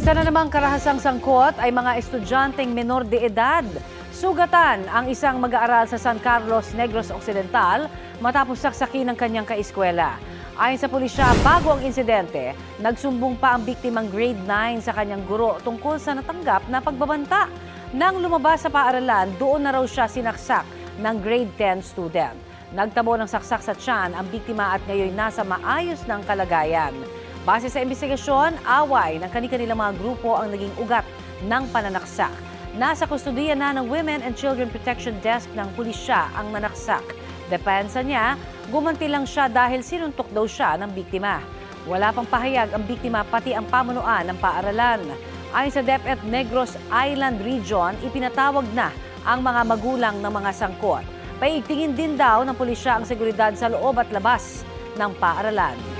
Isa na namang karahasang sangkot ay mga estudyanteng menor de edad. Sugatan ang isang mag-aaral sa San Carlos, Negros Occidental matapos saksakin ng kanyang kaeskwela. Ayon sa pulisya, bago ang insidente, nagsumbong pa ang biktimang grade 9 sa kanyang guro tungkol sa natanggap na pagbabanta. Nang lumabas sa paaralan, doon na raw siya sinaksak ng grade 10 student. Nagtamo ng saksak sa tiyan ang biktima at ngayon nasa maayos ng kalagayan. Base sa investigasyon, away ng kani-kanilang mga grupo ang naging ugat ng pananaksak. Nasa kustudiya na ng Women and Children Protection Desk ng pulisya ang nanaksak. Depensa niya, gumanti lang siya dahil sinuntok daw siya ng biktima. Wala pang pahayag ang biktima pati ang pamunuan ng paaralan. Ayon sa DepEd Negros Island Region, ipinatawag na ang mga magulang ng mga sangkot. Paigtingin din daw ng pulisya ang seguridad sa loob at labas ng paaralan.